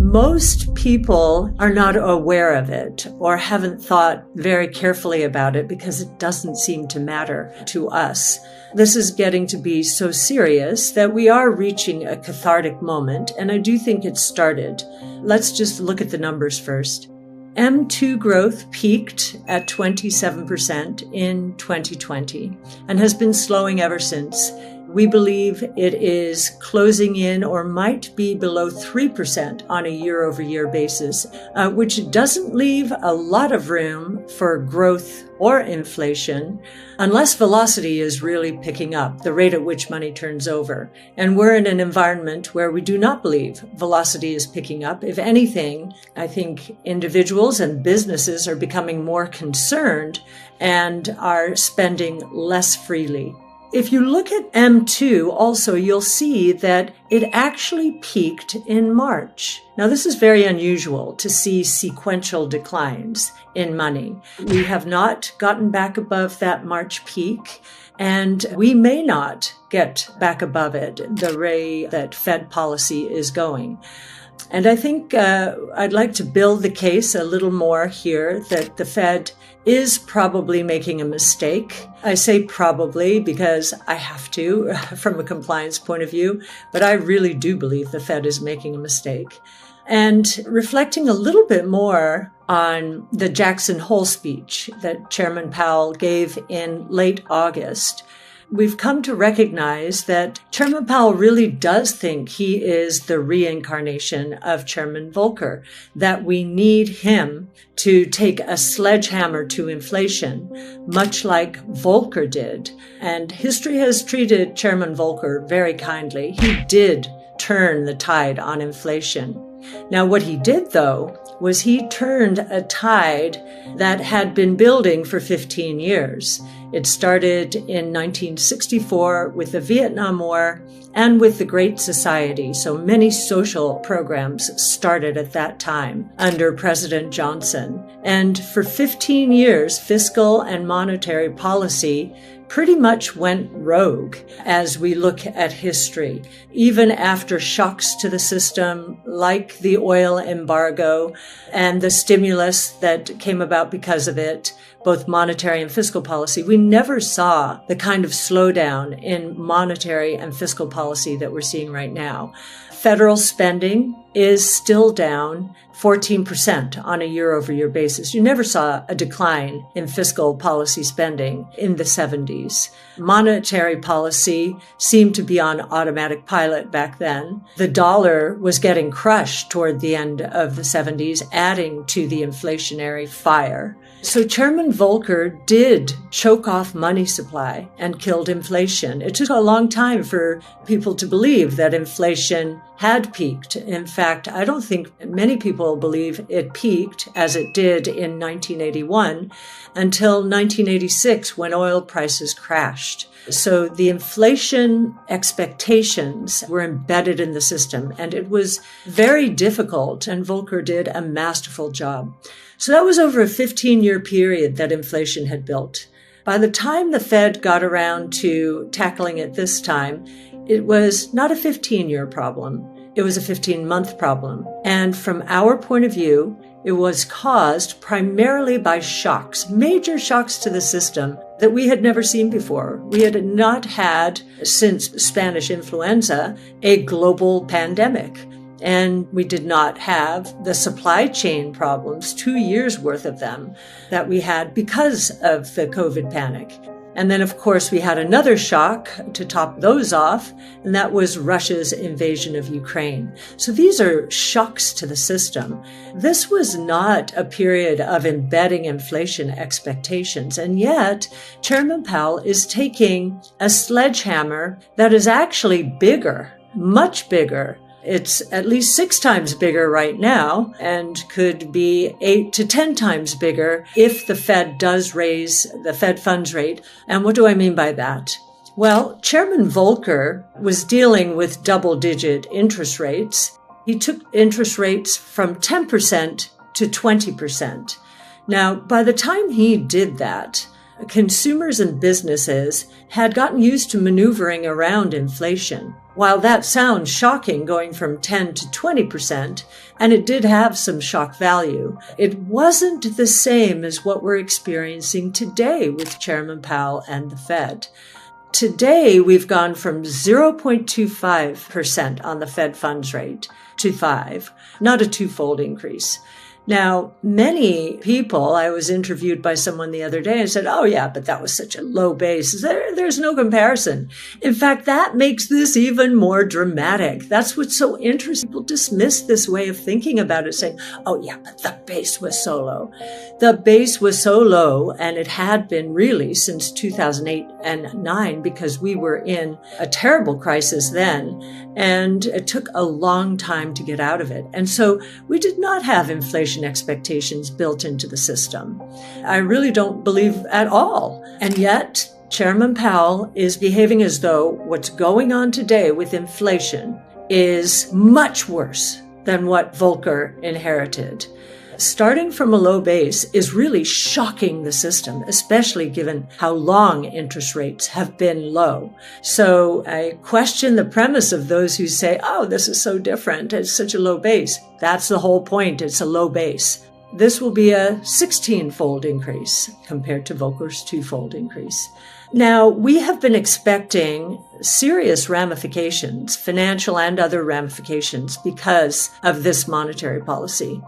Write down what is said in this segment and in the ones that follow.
Most people are not aware of it or haven't thought very carefully about it because it doesn't seem to matter to us. This is getting to be so serious that we are reaching a cathartic moment, and I do think it's started. Let's just look at the numbers first. M2 growth peaked at 27% in 2020 and has been slowing ever since. We believe it is closing in or might be below 3% on a year-over-year basis, which doesn't leave a lot of room for growth or inflation unless velocity is really picking up, the rate at which money turns over. And we're in an environment where we do not believe velocity is picking up. If anything, I think individuals and businesses are becoming more concerned and are spending less freely. If you look at M2 also, you'll see that it actually peaked in March. Now, this is very unusual to see sequential declines in money. We have not gotten back above that March peak, and we may not get back above it the way that Fed policy is going. And I think I'd like to build the case a little more here that the Fed is probably making a mistake. I say probably because I have to from a compliance point of view, but I really do believe the Fed is making a mistake. And reflecting a little bit more on the Jackson Hole speech that Chairman Powell gave in late August, we've come to recognize that Chairman Powell really does think he is the reincarnation of Chairman Volcker, that we need him to take a sledgehammer to inflation, much like Volcker did. And history has treated Chairman Volcker very kindly. He did turn the tide on inflation. Now, what he did, though, was he turned a tide that had been building for 15 years. It started in 1964 with the Vietnam War and with the Great Society. So many social programs started at that time under President Johnson. And for 15 years, fiscal and monetary policy pretty much went rogue as we look at history. Even after shocks to the system, like the oil embargo and the stimulus that came about because of it, both monetary and fiscal policy, we never saw the kind of slowdown in monetary and fiscal policy that we're seeing right now. Federal spending is still down 14% on a year-over-year basis. You never saw a decline in fiscal policy spending in the 70s. Monetary policy seemed to be on automatic pilot back then. The dollar was getting crushed toward the end of the 70s, adding to the inflationary fire. So Chairman Volcker did choke off money supply and killed inflation. It took a long time for people to believe that inflation had peaked. In fact, I don't think many people believe it peaked as it did in 1981 until 1986 when oil prices crashed. So the inflation expectations were embedded in the system, and it was very difficult, and Volcker did a masterful job. So that was over a 15-year period that inflation had built. By the time the Fed got around to tackling it this time, it was not a 15-year problem. It was a 15-month problem. And from our point of view, it was caused primarily by shocks, major shocks to the system that we had never seen before. We had not had, since Spanish influenza, a global pandemic. And we did not have the supply chain problems, 2 years worth of them, that we had because of the COVID panic. And then, of course, we had another shock to top those off, and that was Russia's invasion of Ukraine. So these are shocks to the system. This was not a period of embedding inflation expectations, and yet Chairman Powell is taking a sledgehammer that is actually bigger, much bigger. It's at least 6 times bigger right now and could be 8 to 10 times bigger if the Fed does raise the Fed funds rate. And what do I mean by that? Well, Chairman Volcker was dealing with double-digit interest rates. He took interest rates from 10% to 20%. Now, by the time he did that, consumers and businesses had gotten used to maneuvering around inflation. While that sounds shocking, going from 10 to 20%, and it did have some shock value, it wasn't the same as what we're experiencing today with Chairman Powell and the Fed. Today, we've gone from 0.25% on the Fed funds rate to 5, not a twofold increase. Now, many people, I was interviewed by someone the other day and said, oh yeah, but that was such a low base. There's no comparison. In fact, that makes this even more dramatic. That's what's so interesting. People dismiss this way of thinking about it, saying, oh yeah, but the base was so low. The base was so low, and it had been really since 2008 and 9, because we were in a terrible crisis then, and it took a long time to get out of it. And so we did not have inflation expectations built into the system. I really don't believe at all. And yet, Chairman Powell is behaving as though what's going on today with inflation is much worse than what Volcker inherited. Starting from a low base is really shocking the system, especially given how long interest rates have been low. So I question the premise of those who say, oh, this is so different. It's such a low base. That's the whole point. It's a low base. This will be a 16-fold increase compared to Volcker's 2-fold increase. Now, we have been expecting serious ramifications, financial and other ramifications, because of this monetary policy.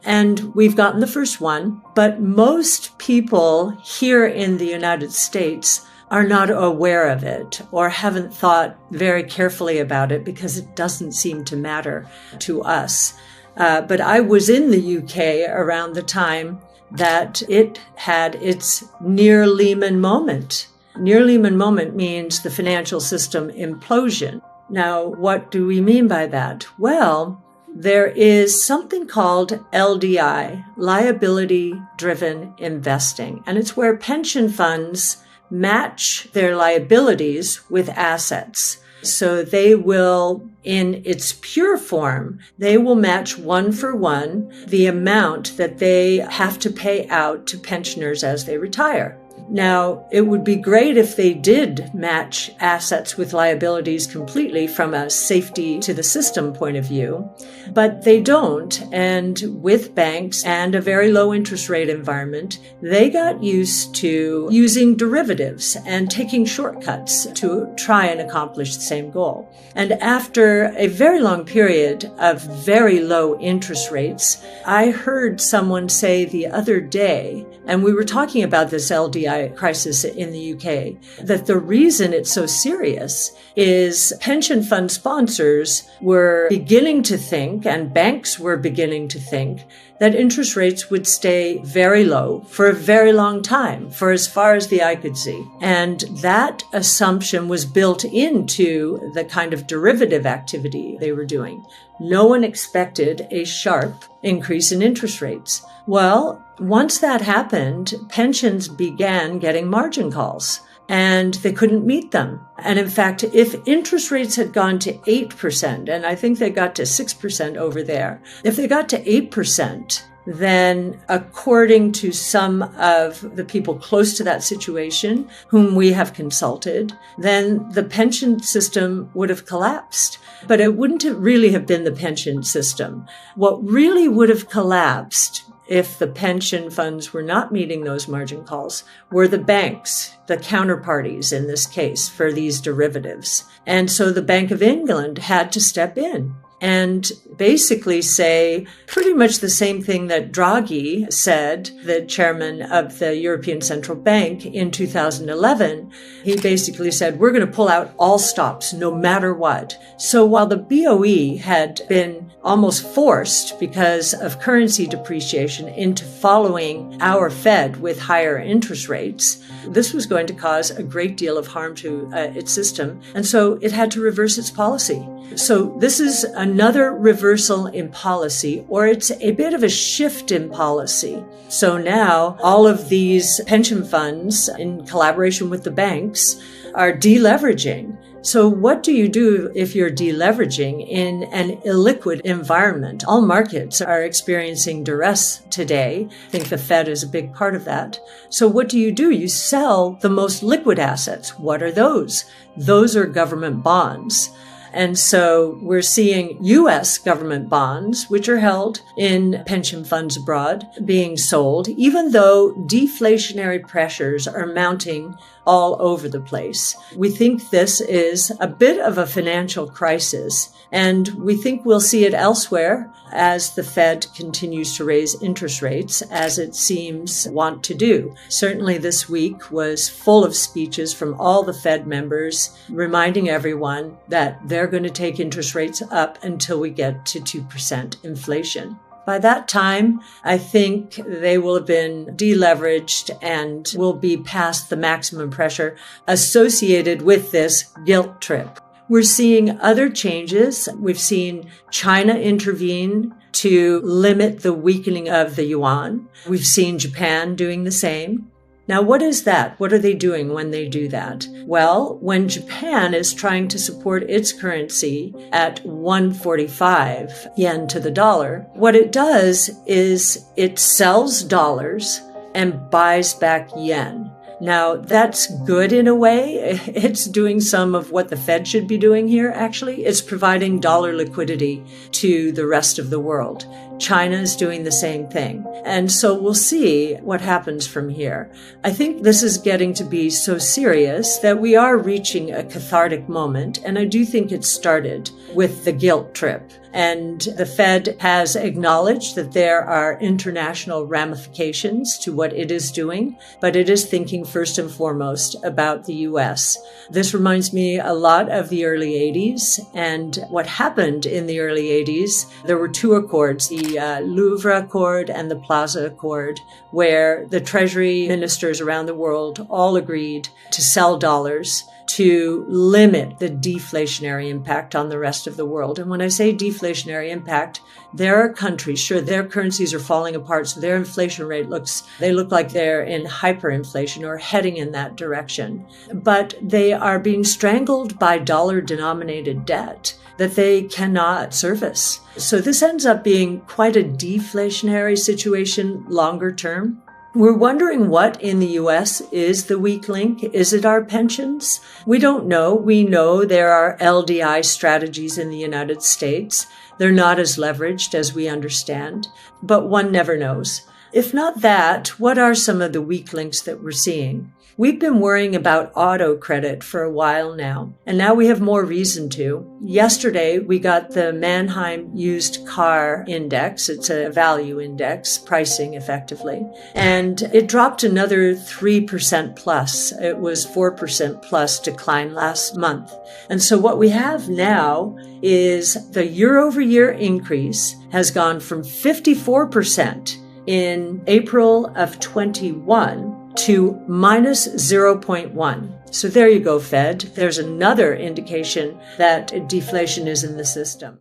And we've gotten the first one, but most people here in the United States are not aware of it or haven't thought very carefully about it because it doesn't seem to matter to us. But I was in the UK around the time that it had its near Lehman moment. Near Lehman moment means the financial system implosion. Now, what do we mean by that? Well, there is something called LDI, liability-driven investing, and it's where pension funds match their liabilities with assets. So they will, in its pure form, they will match 1-for-1 the amount that they have to pay out to pensioners as they retire. Now, it would be great if they did match assets with liabilities completely from a safety to the system point of view, but they don't. And with banks and a very low interest rate environment, they got used to using derivatives and taking shortcuts to try and accomplish the same goal. And after a very long period of very low interest rates, I heard someone say the other day, and we were talking about this LDI crisis in the UK, that the reason it's so serious is pension fund sponsors were beginning to think, and banks were beginning to think, that interest rates would stay very low for a very long time, for as far as the eye could see. And that assumption was built into the kind of derivative activity they were doing. No one expected a sharp increase in interest rates. Well, once that happened, pensions began getting margin calls, and they couldn't meet them. And in fact, if interest rates had gone to 8%, and I think they got to 6% over there, if they got to 8%, then according to some of the people close to that situation, whom we have consulted, then the pension system would have collapsed. But it wouldn't really have been the pension system. What really would have collapsed, if the pension funds were not meeting those margin calls, were the banks, the counterparties in this case, for these derivatives. And so the Bank of England had to step in and basically say pretty much the same thing that Draghi said, the chairman of the European Central Bank, in 2011. He basically said, we're going to pull out all stops no matter what. So while the BOE had been almost forced because of currency depreciation into following our Fed with higher interest rates, this was going to cause a great deal of harm to its system. And so it had to reverse its policy. So this is another reversal in policy, or it's a bit of a shift in policy. So now all of these pension funds, in collaboration with the banks, are deleveraging. So what do you do if you're deleveraging in an illiquid environment? All markets are experiencing duress today. I think the Fed is a big part of that. So what do? You sell the most liquid assets. What are those? Those are government bonds. And so we're seeing U.S. government bonds, which are held in pension funds abroad, being sold, even though deflationary pressures are mounting all over the place. We think this is a bit of a financial crisis, and we think we'll see it elsewhere as the Fed continues to raise interest rates, as it seems want to do. Certainly this week was full of speeches from all the Fed members reminding everyone that they're going to take interest rates up until we get to 2% inflation. By that time, I think they will have been deleveraged and will be past the maximum pressure associated with this guilt trip. We're seeing other changes. We've seen China intervene to limit the weakening of the yuan. We've seen Japan doing the same. Now, what is that? What are they doing when they do that? Well, when Japan is trying to support its currency at 145 yen to the dollar, what it does is it sells dollars and buys back yen. Now, that's good in a way. It's doing some of what the Fed should be doing here, actually. It's providing dollar liquidity to the rest of the world. China is doing the same thing. And so we'll see what happens from here. I think this is getting to be so serious that we are reaching a cathartic moment. And I do think it started with the guilt trip. And the Fed has acknowledged that there are international ramifications to what it is doing, but it is thinking first and foremost about the U.S. This reminds me a lot of the early 80s and what happened in the early 80s. There were two accords, the Louvre Accord and the Plaza Accord, where the Treasury ministers around the world all agreed to sell dollars to limit the deflationary impact on the rest of the world. And when I say deflationary impact, there are countries, sure, their currencies are falling apart, so their inflation rate they look like they're in hyperinflation or heading in that direction. But they are being strangled by dollar-denominated debt that they cannot service. So this ends up being quite a deflationary situation longer term. We're wondering what in the U.S. is the weak link. Is it our pensions? We don't know. We know there are LDI strategies in the United States. They're not as leveraged as we understand, but one never knows. If not that, what are some of the weak links that we're seeing? We've been worrying about auto credit for a while now, and now we have more reason to. Yesterday, we got the Manheim Used Car Index. It's a value index, pricing effectively, and it dropped another 3% plus. It was 4% plus decline last month. And so what we have now is the year-over-year increase has gone from 54% in April of 21 to minus 0.1. So there you go, Fed. There's another indication that deflation is in the system.